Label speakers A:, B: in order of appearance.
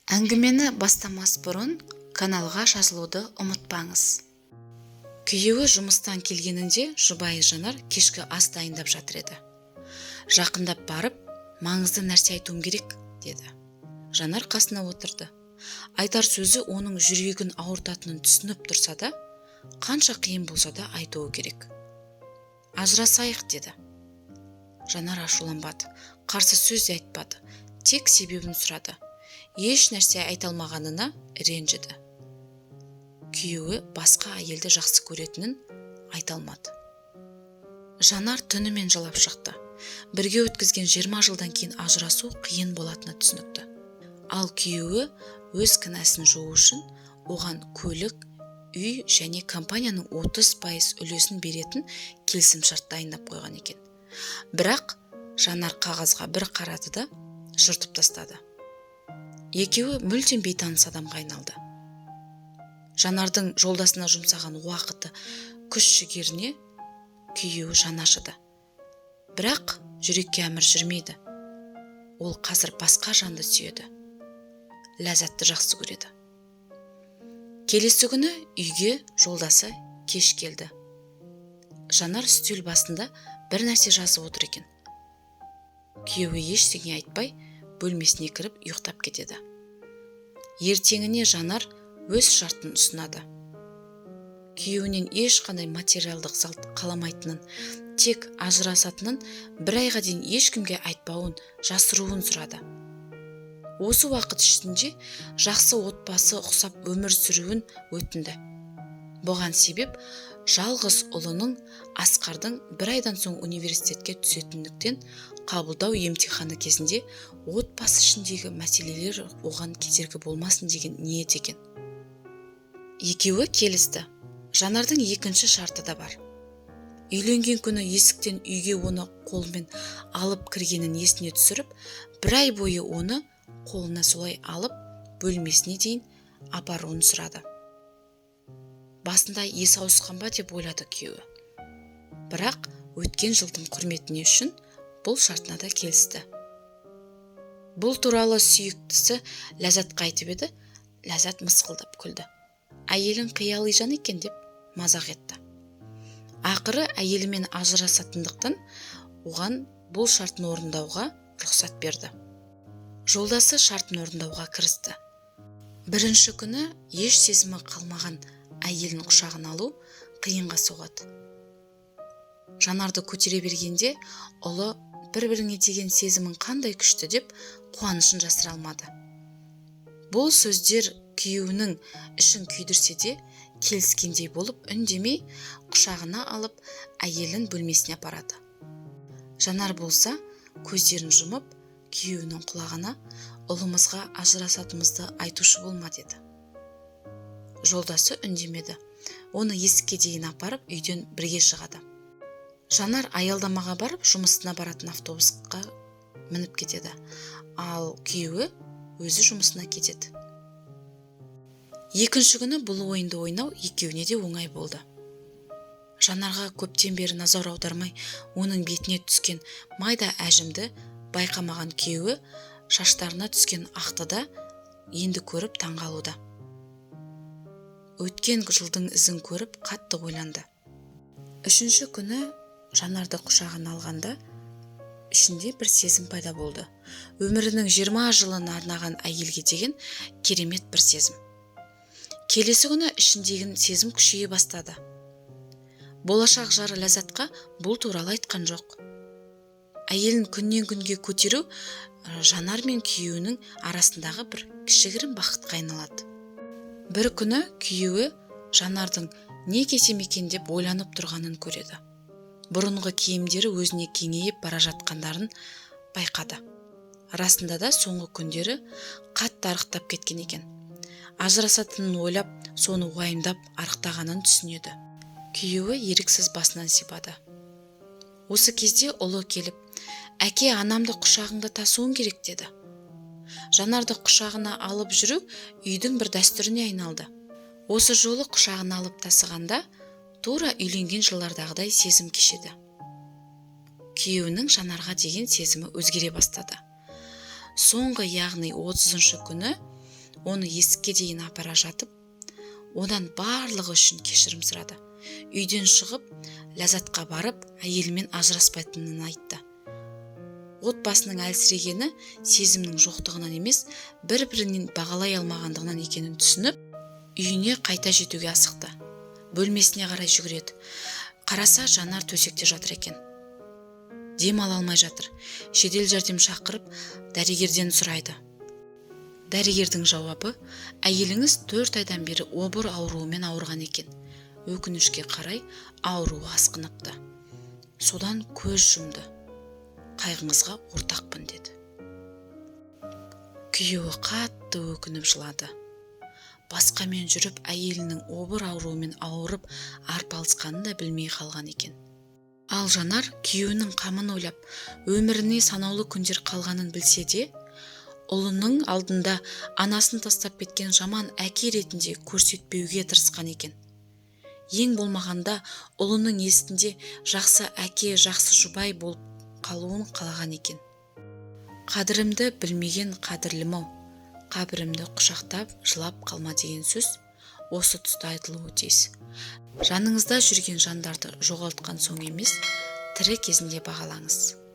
A: Әңгімені бастамас бұрын каналға жазылуды ұмытпаңыз. Күйеуі жұмыстан келгенінде жұбайы Жанар кешкі ас дайындап жатыр еді. Жақындап барып, маңызды нәрсе айтуым керек, деді. Жанар қасына отырды. Айтар сөзі оның жүрегін ауыртатынын түсініп тұрса да, қанша қиын болса да айтуы керек. Ажырасайық, деді. Жанар ашуланбады, қарсы сөз де айтпады, тек себебін сұрады. Еш нәрсе айталмағанына ренжіді. Күйеуі басқа әйелді жақсы көретінін айта алмады. Жанар түнімен жылап шықты. Бірге өткізген 20 жылдан кейін ажырасу қиын болатыны түсінікті. Ал күйеуі өз кінәсін жуу үшін оған көлік, үй және компанияның 30% үлесін беретін келісімшарт дайындап қойған екен. Бірақ Жанар қағазға бір қарады да жыртып тастады. Екеуі мүлдем бейтаныс адамға айналды. Жанардың жолдасына жұмсаған уақыты, күш-жігеріне күйеуі жаны ашыды. Бірақ жүрекке әмір жүрмейді. Ол қазір басқа жанды сүйеді. Ләззатты жақсы көреді. Келесі күні үйге жолдасы кеш келді. Жанар үстел басында бір нәрсе жазып отыр екен. Күйеуі ештеңе айтпай, бөлмесіне кіріп ұйықтап кетеді. Ертеңіне Жанар өз шартын ұсынады. Күйеуінен ешқандай материалдық залт қаламайтынын, тек ажырасатынын, бір айға дейін ешкімге айтпауын, жасыруын сұрады. Осы уақыт ішінде жақсы отбасы ұқсап өмір сүруін өтінді. Бұған себеп жалғыз ұлының Асқардың бір айдан соң университетке түсетіндіктен қабылдау емтиханы кезінде отбасы ішіндегі мәселелер оған кедергі болмасын деген ниет екен. Екеуі келісті. Жанардың екінші шарты да бар. Үйленген күні есіктен үйге оны қолмен алып кіргенін есіне түсіріп, бір ай бойы оны қолына солай алып, бөлмесіне дейін апаруын сұрады. Басында есі ауысқан ба деп ойлады күйеуі. Бірақ өткен жылдың құрметіне үшін бұл шартына да келісті. Бұл туралы сүйіктісі Ләззатқа айтып еді, Ләззат мысқылдап күлді. Әйелін қиялы жан екен деп мазақ етті. Ақыры әйелімен ажырасатындықтан оған бұл шартын орындауға рұқсат берді. Жолдасы шартын орындауға кірісті. Бірінші күні еш сезімі қалмаған әйелін құшағын алу қиынға соғады. Жанарды көтере бергенде ұлы бір-біріне деген сезімін қандай күшті деп қуанышын жасыра алмады. Бұл сөздер күйеуінің ішін күйдірсе де, келіскендей болып үндемей құшағына алып әйелін бөлмесіне апарады. Жанар болса көздерін жұмып күйеуінің құлағына ұлымызға ажырасатынымызды айтушы болма деді. Жолдасы үндемеді. Оны есікке дейін апарып үйден бірге шығады. Жанар аялдамаға барып жұмысына баратын автобусқа мініп кетеді. Ал күйеуі өзі жұмысына кетеді. Екінші күні бұл ойынды ойнау екеуіне де оңай болды. Жанарға көптен бері назар аудармай, оның бетіне түскен майда әжімді байқамаған күйеуі шаштарына түскен ақты да енді көріп таңғалуда. Өткен жылдың ізін көріп қатты ойланды. Үшінші күні Жанарды құшағына алғанда ішінде бір сезім пайда болды. Өмірінің 20 жылын арнаған әйелге деген керемет бір сезім. Келесі күні ішіндегі сезім күшейе бастады. Болашақ жары Ләззатқа бұл туралы айтқан жоқ. Әйелін күннен күнге көтеру Жанар мен күйеуінің арасындағы бір кішігірім бақытқа айналады. Бір күні күйеуі Жанардың не кетем екен деп ойланып тұрғанын көреді. Бұрынғы киімдері өзіне кеңейіп бара жатқандарын байқады. Расында да соңғы күндері қатты арықтап кеткен екен. Ажырасатынын ойлап, соны уайымдап арықтағанын түсінеді. Күйеуі еріксіз басынан сипады. Осы кезде ұлы келіп, әке, анамды құшағыңда тасуың керек деді. Жанарды құшағына алып жүру үйдің бір дәстүріне айналды. Осы жолы құшағына алып тасығанда тура үйленген жылдардағыдай сезім кешеді. Күйеуінің Жанарға деген сезімі өзгере бастады. Соңғы, яғни 30-шы күні оны есікке дейін апара жатып, одан барлығы үшін кешірім сұрады. Үйден шығып, Ләззатқа барып, әйелімен ажыраспайтынын айтты. Отбасының әлсірегені сезімнің жоқтығынан емес, бір-бірінен бағалай алмағандығынан екенін түсініп, үйіне қайта жетуге асықты. Бөлмесіне қарай жүгіреді. Қараса, Жанар төсекте жатыр екен. Дем ала алмай жатыр. Жедел жәрдем шақырып, дәрігерден сұрайды. Дәрігердің жауабы: әйеліңіз 4 айдан бері обыр ауруымен ауырған екен. Өкінішке қарай, ауруы асқыныпты. Содан көз жұмды. Қайғыңызға ортақпын деді. Күйеуі қатты өкініп жылады. Басқамен жүріп, әйелінің обыр ауруымен ауырып арпалысқанын да білмей қалған екен. Ал Жанар күйеуінің қамын ойлап, өміріне санаулы күндер қалғанын білсе де, ұлының алдында анасын тастап кеткен жаман әке ретінде көрсетпеуге тырысқан екен. Ең болмағанда ұлының есінде жақсы әке, жақсы жұбай болып қалуын қалаған екен. Қадірімді білмеген қадірлім-ау, қабірімді құшақтап жылап қалма деген сөз осы тұста айтылуы тиіс. Жаныңызда жүрген жандарды жоғалтқан соң емес, тірі кезінде бағалаңыз.